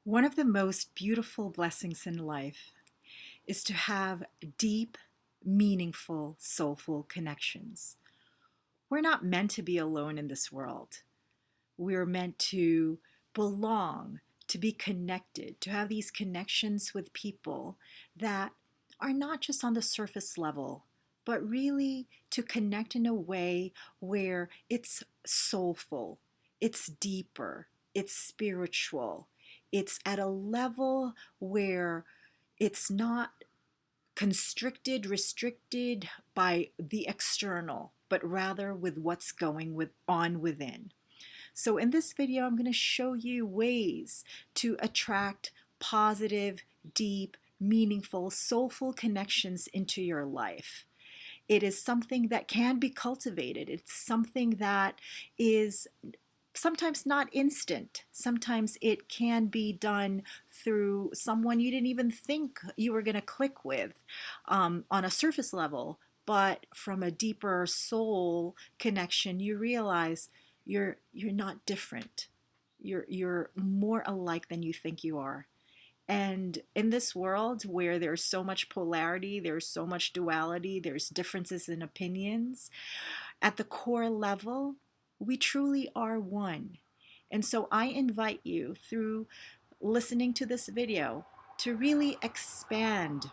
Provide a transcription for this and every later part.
One of the most beautiful blessings in life is to have deep, meaningful, soulful connections. We're not meant to be alone in this world. We're meant to belong, to be connected, to have these connections with people that are not just on the surface level, but really to connect in a way where it's soulful, it's deeper, it's spiritual, it's at a level where it's not constricted, restricted by the external, but rather with what's on within. So in this video, I'm going to show you ways to attract positive, deep, meaningful, soulful connections into your life. It is something that can be cultivated. It's something that is sometimes not instant. Sometimes it can be done through someone you didn't even think you were going to click with on a surface level. But from a deeper soul connection, you realize you're not different. You're more alike than you think you are. And in this world where there's so much polarity, there's so much duality, there's differences in opinions, at the core level, we truly are one. And so I invite you through listening to this video to really expand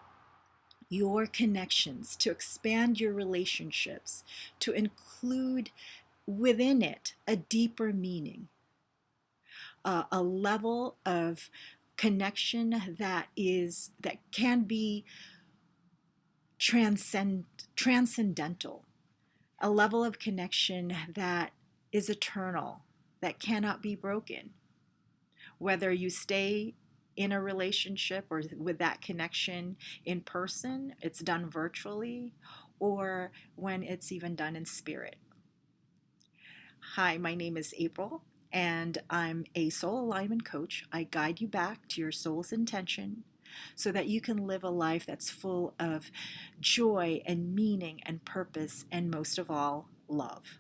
your connections, to expand your relationships, to include within it a deeper meaning, a level of connection that can be transcendental, a level of connection that is eternal, that cannot be broken. Whether you stay in a relationship or with that connection in person, it's done virtually, or when it's even done in spirit. Hi, my name is April, and I'm a soul alignment coach. I guide you back to your soul's intention so that you can live a life that's full of joy and meaning and purpose, and most of all, love.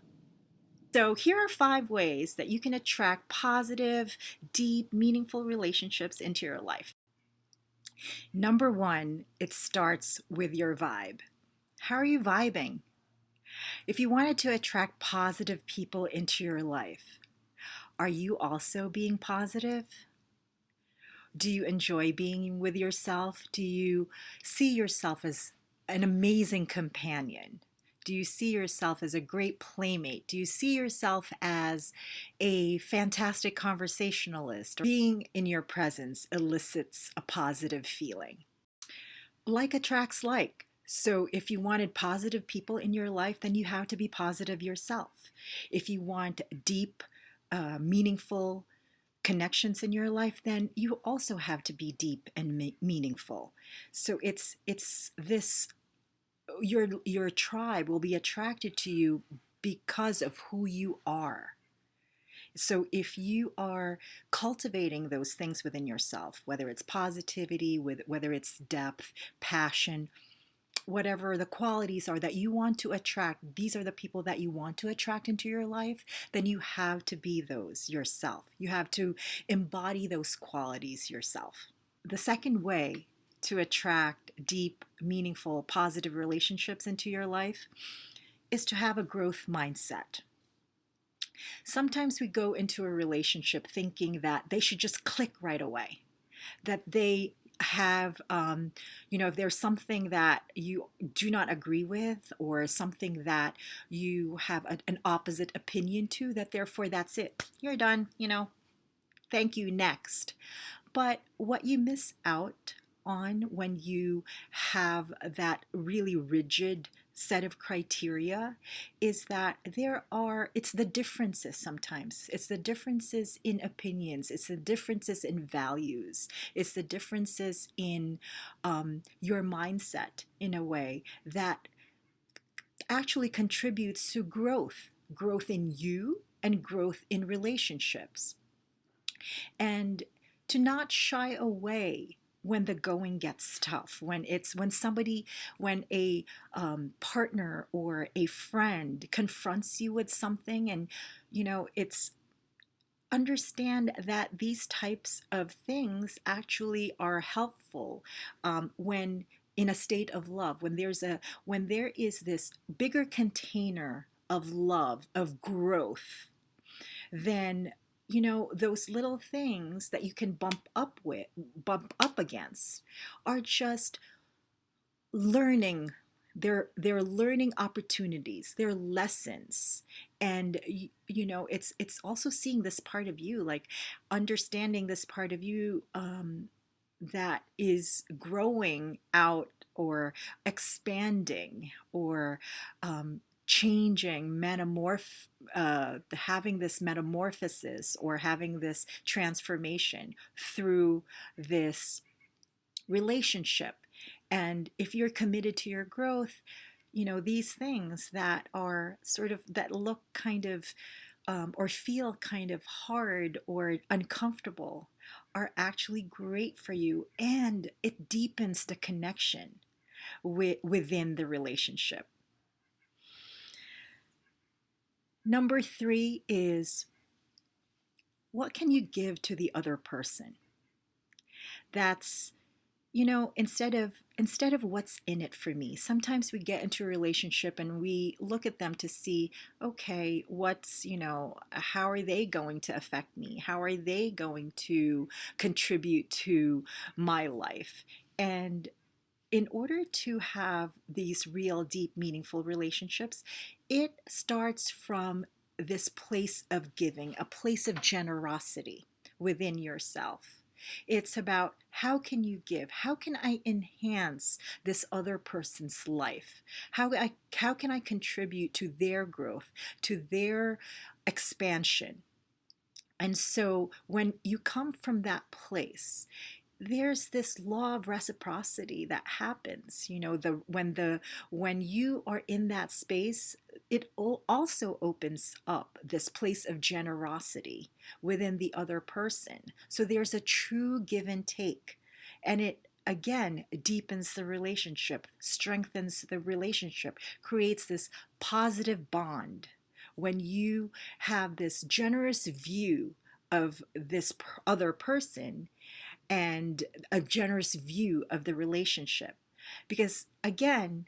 So, here are 5 ways that you can attract positive, deep, meaningful relationships into your life. Number 1, it starts with your vibe. How are you vibing? If you wanted to attract positive people into your life, are you also being positive? Do you enjoy being with yourself? Do you see yourself as an amazing companion? Do you see yourself as a great playmate? Do you see yourself as a fantastic conversationalist? Being in your presence elicits a positive feeling. Like attracts like. So if you wanted positive people in your life, then you have to be positive yourself. If you want deep, meaningful connections in your life, then you also have to be deep and meaningful. So it's this, your tribe will be attracted to you because of who you are. So if you are cultivating those things within yourself, whether it's positivity, whether it's depth, passion, whatever the qualities are that you want to attract, these are the people that you want to attract into your life, then you have to be those yourself. You have to embody those qualities yourself. The second way to attract deep, meaningful, positive relationships into your life is to have a growth mindset. Sometimes we go into a relationship thinking that they should just click right away, that they have, if there's something that you do not agree with or something that you have an opposite opinion to, that therefore that's it. You're done, thank you, next. But what you miss out on when you have that really rigid set of criteria is that it's the differences sometimes. It's the differences in opinions. It's the differences in values. It's the differences in your mindset in a way that actually contributes to growth in you and growth in relationships. And to not shy away when the going gets tough, when a partner or a friend confronts you with something, and it's understand that these types of things actually are helpful when in a state of love, when there is this bigger container of love, of growth, then those little things that you can bump up against are just learning. They're learning opportunities, they're lessons. And it's also seeing this part of you, like understanding this part of you that is growing out or expanding or changing, having this metamorphosis or having this transformation through this relationship. And if you're committed to your growth, these things that are sort of that look kind of or feel kind of hard or uncomfortable are actually great for you, and it deepens the connection within the relationship. Number three is, what can you give to the other person? That's, instead of what's in it for me. Sometimes we get into a relationship and we look at them to see, okay, how are they going to affect me? How are they going to contribute to my life? And in order to have these real, deep, meaningful relationships, it starts from this place of giving, a place of generosity within yourself. It's about, how can you give? How can I enhance this other person's life? How can I contribute to their growth, to their expansion? And so when you come from that place, there's this law of reciprocity that happens. When you are in that space, it also opens up this place of generosity within the other person. So there's a true give and take, and it again deepens the relationship, strengthens the relationship, creates this positive bond. When you have this generous view of this other person and a generous view of the relationship. Because again,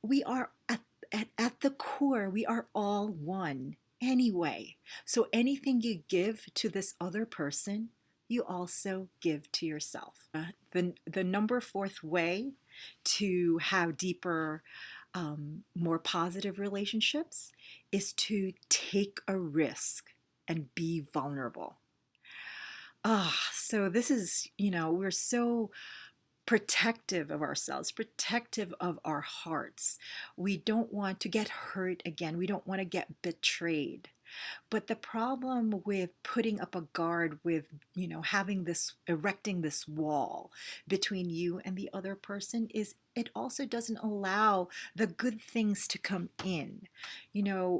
we are at the core, we are all one anyway. So anything you give to this other person, you also give to yourself. The number fourth way to have deeper, more positive relationships is to take a risk and be vulnerable. So this is, we're so protective of ourselves, protective of our hearts. We don't want to get hurt again. We don't want to get betrayed. But the problem with putting up a guard, with, erecting this wall between you and the other person, is it also doesn't allow the good things to come in.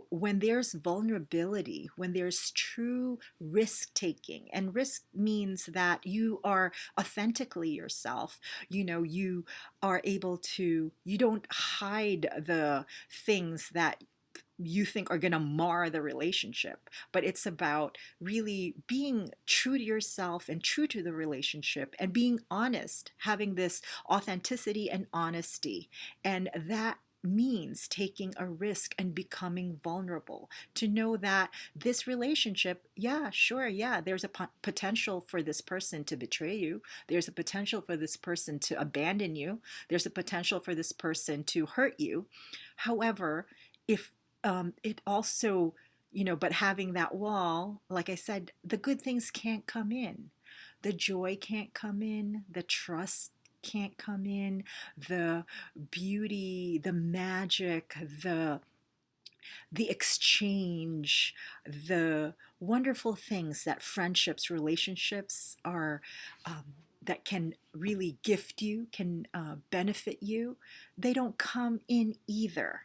When there's vulnerability, when there's true risk taking, and risk means that you are authentically yourself, you are able to, you don't hide the things that you think are going to mar the relationship, but it's about really being true to yourself and true to the relationship and being honest, having this authenticity and honesty. And that means taking a risk and becoming vulnerable, to know that this relationship, yeah, sure, yeah, there's a potential for this person to betray you, there's a potential for this person to abandon you, there's a potential for this person to hurt you. However, if it also, but having that wall, like I said, the good things can't come in. The joy can't come in. The trust can't come in. The beauty, the magic, the exchange, the wonderful things that friendships, relationships are, that can really gift you, can benefit you, they don't come in either.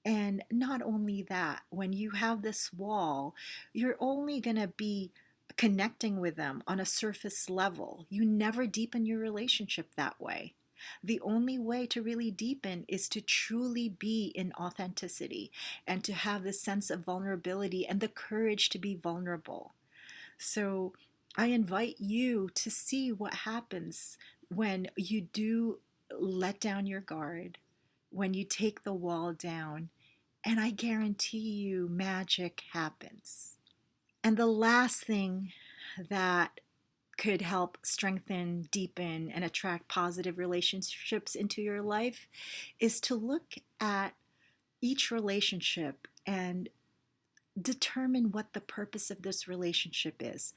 And not only that, when you have this wall, you're only going to be connecting with them on a surface level. You never deepen your relationship that way. The only way to really deepen is to truly be in authenticity and to have this sense of vulnerability and the courage to be vulnerable. So I invite you to see what happens when you do let down your guard, when you take the wall down, and I guarantee you magic happens. And the last thing that could help strengthen, deepen, and attract positive relationships into your life is to look at each relationship and determine what the purpose of this relationship is.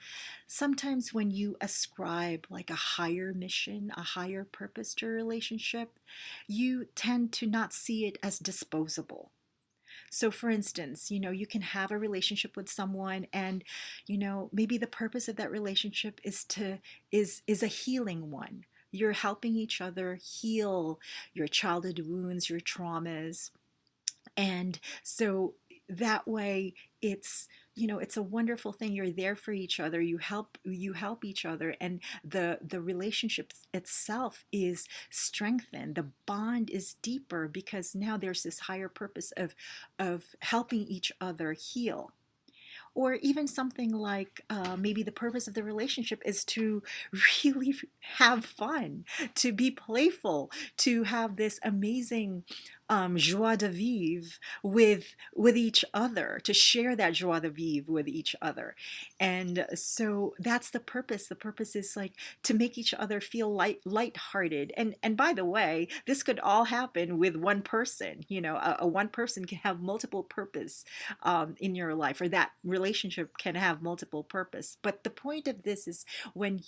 Sometimes when you ascribe like a higher mission, a higher purpose to a relationship, you tend to not see it as disposable. So for instance, you can have a relationship with someone and maybe the purpose of that relationship is a healing one. You're helping each other heal your childhood wounds, your traumas. And so that way it's a wonderful thing. You're there for each other. You help each other, and the relationship itself is strengthened. The bond is deeper because now there's this higher purpose of helping each other heal. Or even something like maybe the purpose of the relationship is to really have fun, to be playful, to have this amazing joie de vivre with each other, to share that joie de vivre with each other. And so that's the purpose. The purpose is like to make each other feel lighthearted. And by the way, this could all happen with one person. A one person can have multiple purpose in your life, or that relationship can have multiple purpose. But the point of this is when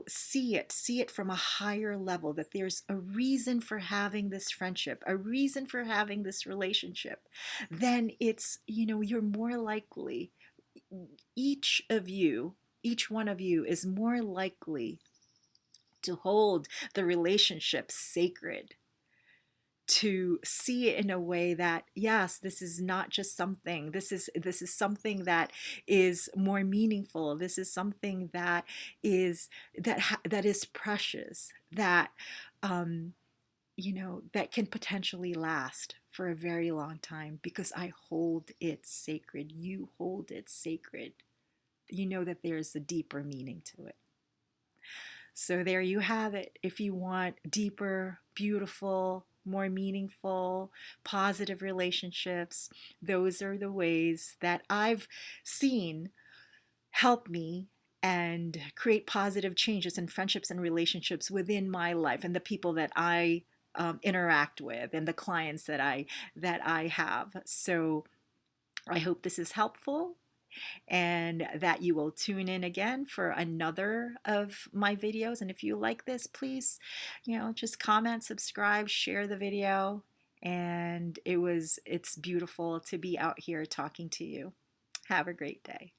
see it from a higher level, that there's a reason for having this friendship, a reason for having this relationship, then you're more likely, each of you, each one of you is more likely to hold the relationship sacred, to see it in a way that, yes, this is not just something, this is something that is more meaningful. This is something that is precious, that that can potentially last for a very long time, because I hold it sacred. You hold it sacred. You know that there's a deeper meaning to it. So there you have it. If you want deeper, beautiful, more meaningful, positive relationships, those are the ways that I've seen help me and create positive changes in friendships and relationships within my life, and the people that I interact with, and the clients that I have. So I hope this is helpful, and that you will tune in again for another of my videos. And if you like this, please, just comment, subscribe, share the video. And it's beautiful to be out here talking to you. Have a great day.